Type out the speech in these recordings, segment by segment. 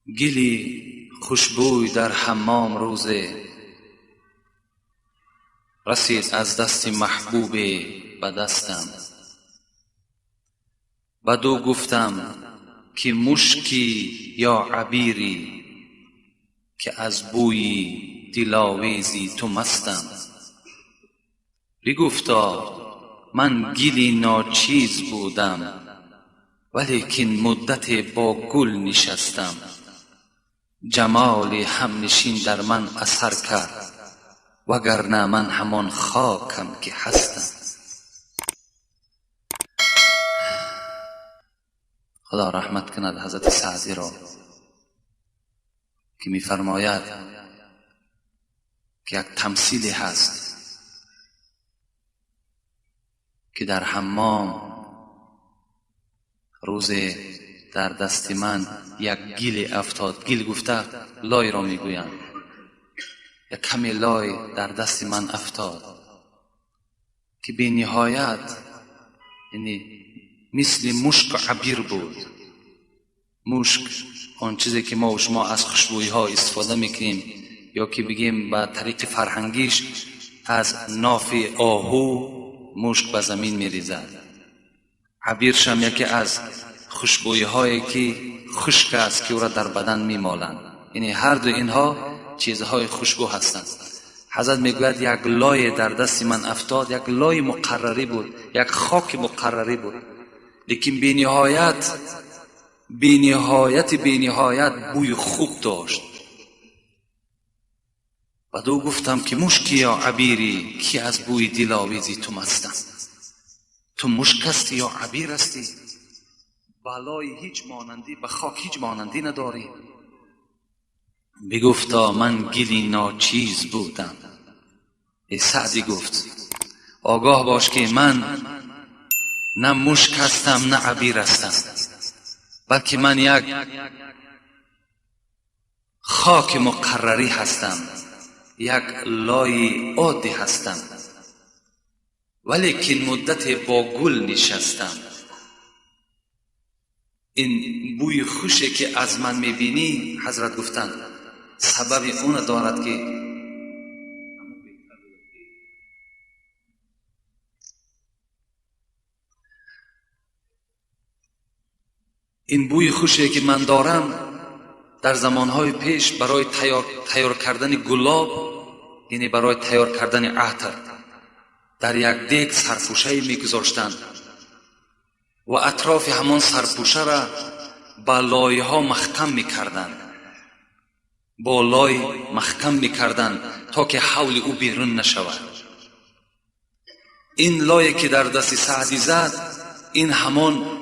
گلی خوشبوی در حمام روزه، رسید از دست محبوب به دستم. بدو گفتم که مشکی یا عبیری، که از بوی دلاویزی تو مستم. بگفتا من گلی ناچیز بودم، ولیکن مدت با گل نشستم. جمال همنشین در من اثر کرد، وگرنه من همان خاکم که هستم. خدا رحمت کند حضرت سعدی را که می‌فرماید که یک تمثیلی هست که در حمام روز در دست من یک گل افتاد. گل گفته لای را میگویم. یک کمی لای در دست من افتاد که به نهایت یعنی مثل مشک و عبیر بود. مشک آن چیزی که ما و شما از خوشبویی ها استفاده میکنیم، یا که بگیم به طریق فرهنگیش از ناف آهو مشک به زمین میریزد. عبیرش هم یکی از خوشبویی هایی که خشک است که او را در بدن میمالند. یعنی هر دو اینها چیزهای خوشبو هستند. حضرت میگوید یک لای در دست من افتاد، یک لای مقرری بود، یک خاک مقرری بود، لیکن بی نهایت بوی خوب داشت. بدو گفتم که مشکی یا عبیری، که از بوی دلاویزی تو مستم. تو مشک هستی یا عبیر هستی؟ بالای هیچ مانندی به خاک هیچ مانندی نداری. بگفتا من گلی ناچیز بودم. سعدی گفت آگاه باش که من نه مشک هستم نه عبیر هستم، بلکه من یک خاک مقرری هستم، یک لای عادی هستم، ولیکن مدت با گل نشستم. این بوی خوشی که از من میبینی، حضرت گفتن سبب اون دارد که این بوی خوشی که من دارم در زمانهای پیش برای تیار کردن گلاب، یعنی برای تیار کردن عطر، در یک دیگ سرپوشه میگذاشتند و اطراف همان سرپوشه را با لایه ها محکم میکردند، با لای محکم میکردند تا که حول او بیرون نشود. این لایه که در دست سعدی زد، این همون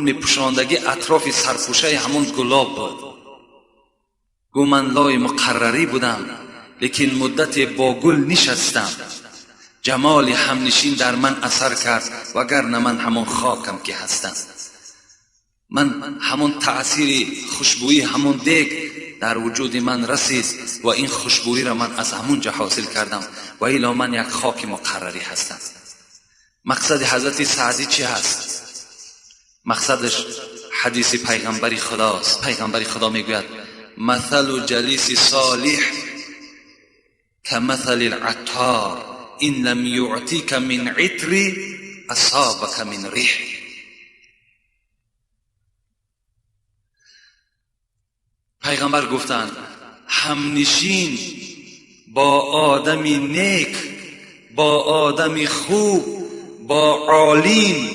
میپوشاندگی اطراف سرپوشه همون گلاب بود. گو من لای مقرری بودم، لیکن مدت با گل نشستم. جمال همنشین در من اثر کرد، وگرنه من همون خاکم که هستم. من همون تأثیر خوشبویی همون دیگ در وجود من رسید و این خوشبویی را من از همون جا حاصل کردم و الا من یک خاک مقرری هستم. مقصد حضرت سعدی چی هست؟ مقصدش حدیث پیغمبری خداست. پیغمبری خدا میگوید مثل جلیس صالح کمثل العطار، ان لم یعطیک من عطر اصابک من ریح. پیغمبر گفتند همنشین با آدمی نیک، با آدمی خوب، با عالم،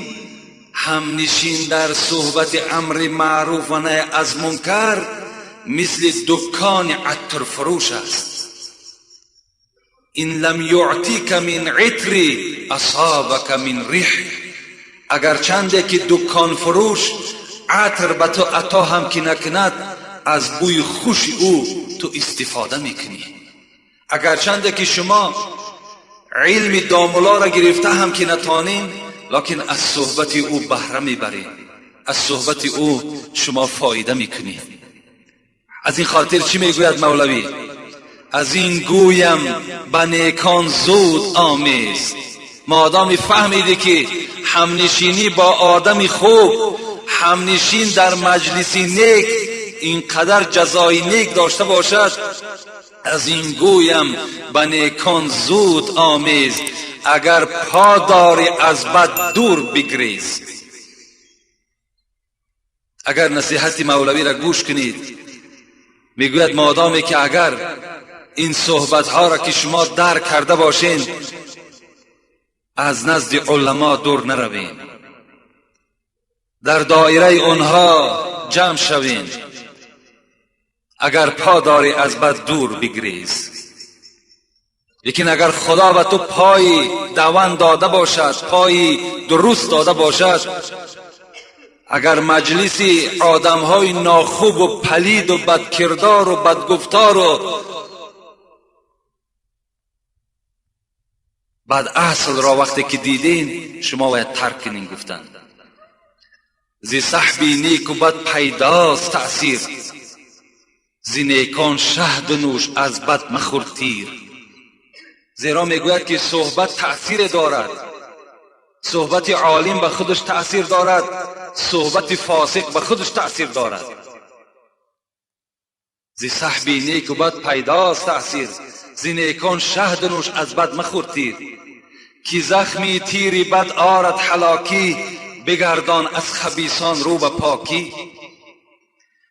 همنشین در صحبت امر معروف و نهی از منکر مثل دکان عطر فروش است. این لم یعطیک من عطر اصابک من ریح. اگر چنده که دکان فروش عطر به تو عطا هم که نکند، از بوی خوش او تو استفاده میکنی. اگر چنده که شما علم داملا را گرفته هم که نتانین، لکن از صحبت او بهره میبرید، از صحبت او شما فایده میکنید. از این خاطر چی میگوید مولوی؟ از این گویم به نیکان زود آمیز. مادامی فهمیدی که همنشینی با آدم خوب، همنشین در مجلسی نیک اینقدر جزای نیک داشته باشد، از این گویم به نیکان زود آمیز، اگر پا داری از بد دور بگریز. اگر نصیحت مولوی را گوش کنید، میگوید مادامی که اگر این صحبت ها را که شما درک کرده باشین، از نزد علما دور نروین، در دایره اونها جمع شوین. اگر پا داری از بد دور بگریز. لیکن اگر خدا به تو پای دوان داده باشد، پای درست داده باشد، اگر مجلسی آدمهای ناخوب و پلید و بدکردار و بدگفتار و بد اصل را وقتی که دیدین، شما باید ترک کنین. گفتن زی صحبی نیک و بد پیداست تأثیر، زی نیکان شهد نوش از بد مخور تیر. زیرا میگوید که صحبت تأثیر دارد، صحبت عالم به خودش تأثیر دارد، صحبت فاسق به خودش تأثیر دارد. زی صحبی نیک و بد پیداست تأثیر، زی نیکان شهد نوش از بد مخور تیر. کی زخمی تیری بد آرد هلاکی، بگردان از خبیثان رو به پاکی.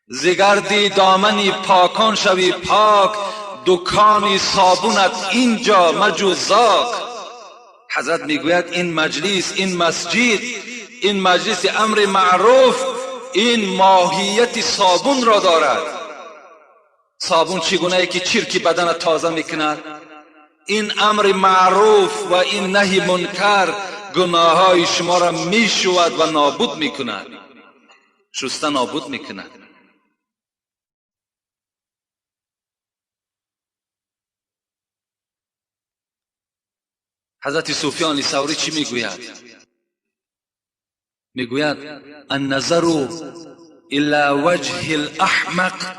زگردی دامنی پاکان شوی پاک، دکانی صابونت اینجا مجو زاک. حضرت میگوید این مجلس، این مسجد، این مجلس امر معروف، این ماهیت صابون را دارد. صابون چگونه که چرک بدن تازه میکند، این امر معروف و این نهی منکر گناه های شما را میشود و نابود میکند، شسته نابود میکند. حضرت سفیان ثوری چی میگوید؟ میگوید النظر الی وجه الاحمق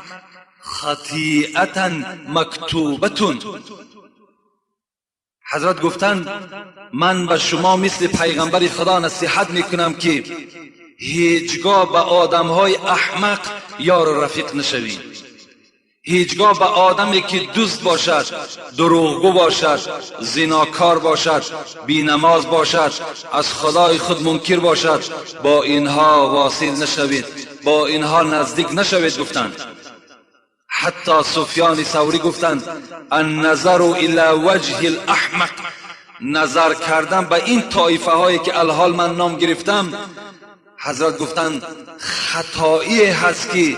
خطیئة مکتوبة. حضرت گفتند من به شما مثل پیغمبر خدا نصیحت میکنم که هیچگاه به آدمهای احمق یار و رفیق نشوید. هیچگاه به آدمی که دزد باشد، دروغگو باشد، زناکار باشد، بینماز باشد، از خدای خود منکر باشد، با اینها واصل نشوید، با اینها نزدیک نشوید. گفتند حتی سفیان ثوری گفتند النظر الی وجه الاحمق، نظر کردن به این طایفه هایی که الحال من نام گرفتم. حضرت گفتند خطایی هست که،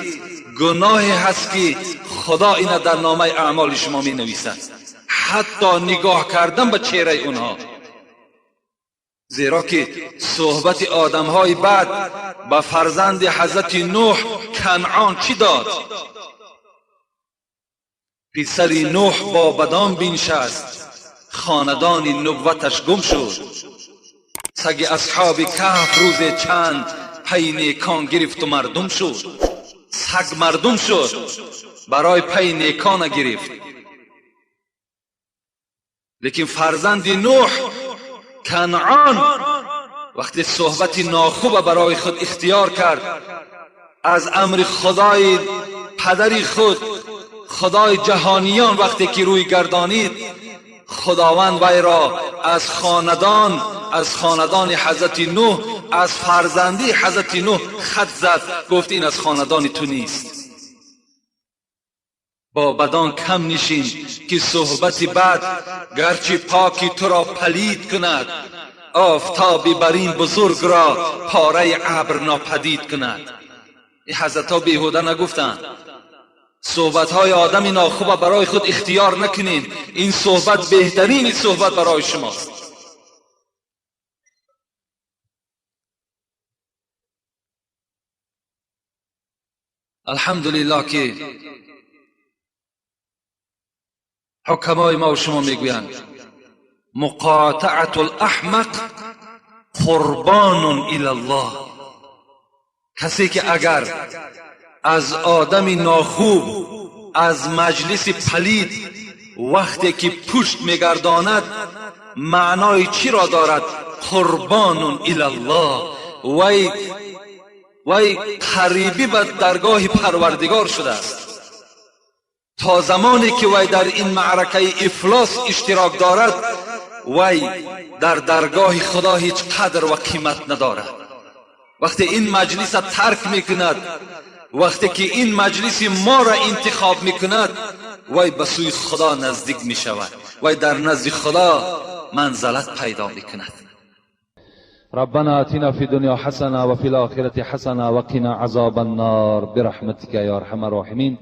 گناه هست که خدا این در نامه اعمال شما می نویسد، حتی نگاه کردن به چهره اونها. زیرا که صحبت آدم های بعد به فرزند حضرت نوح کنعان چی داد؟ پسری نوح با بدان بنشست، خاندان نبوتش گم شد. سگ اصحاب کهف روز چند پی نیکان گرفت و مردم شد. سگ مردم شد، برای پی نیکان گرفت. لیکن فرزند نوح کنعان وقتی صحبت ناخوب برای خود اختیار کرد، از امر خدای پدری خود، خدای جهانیان وقتی که روی گردانید، خداوند وی را از خاندان حضرت نوح، از فرزندی حضرت نوح خط زد، گفت این از خاندان تو نیست. با بدان کم نشین که صحبت بد گرچه پاکی تو را پلید کند، آفتابی بر این بزرگ را پاره ابر ناپدید کند. این حضرت ها بیهوده نگفتند. صحبت های آدم ناخوب برای خود اختیار نکنین، این صحبت بهترین صحبت برای شماست. الحمدلله که حکمای ما و شما میگویند مقاطعت الاحمق قربان الی الله. کسی که اگر از آدم ناخوب، از مجلس پلید وقتی که پشت میگرداند، معنای چی را دارد؟ قربان الی الله. وی وی قریبی به درگاه پروردگار شده است. تا زمانی که وی در این معرکه افلاس اشتراک دارد، وی در درگاه خدا هیچ قدر و قیمت ندارد. وقتی این مجلس ترک میکند، وقتی که این مجلس ما را انتخاب میکند، وی به سوی خدا نزدیک میشود، وی در نزد خدا منزلت پیدا میکند. ربنا آتنا في الدنيا حسنة وفي الآخرة حسنة وقنا عذاب النار برحمتك يا أرحم الراحمين.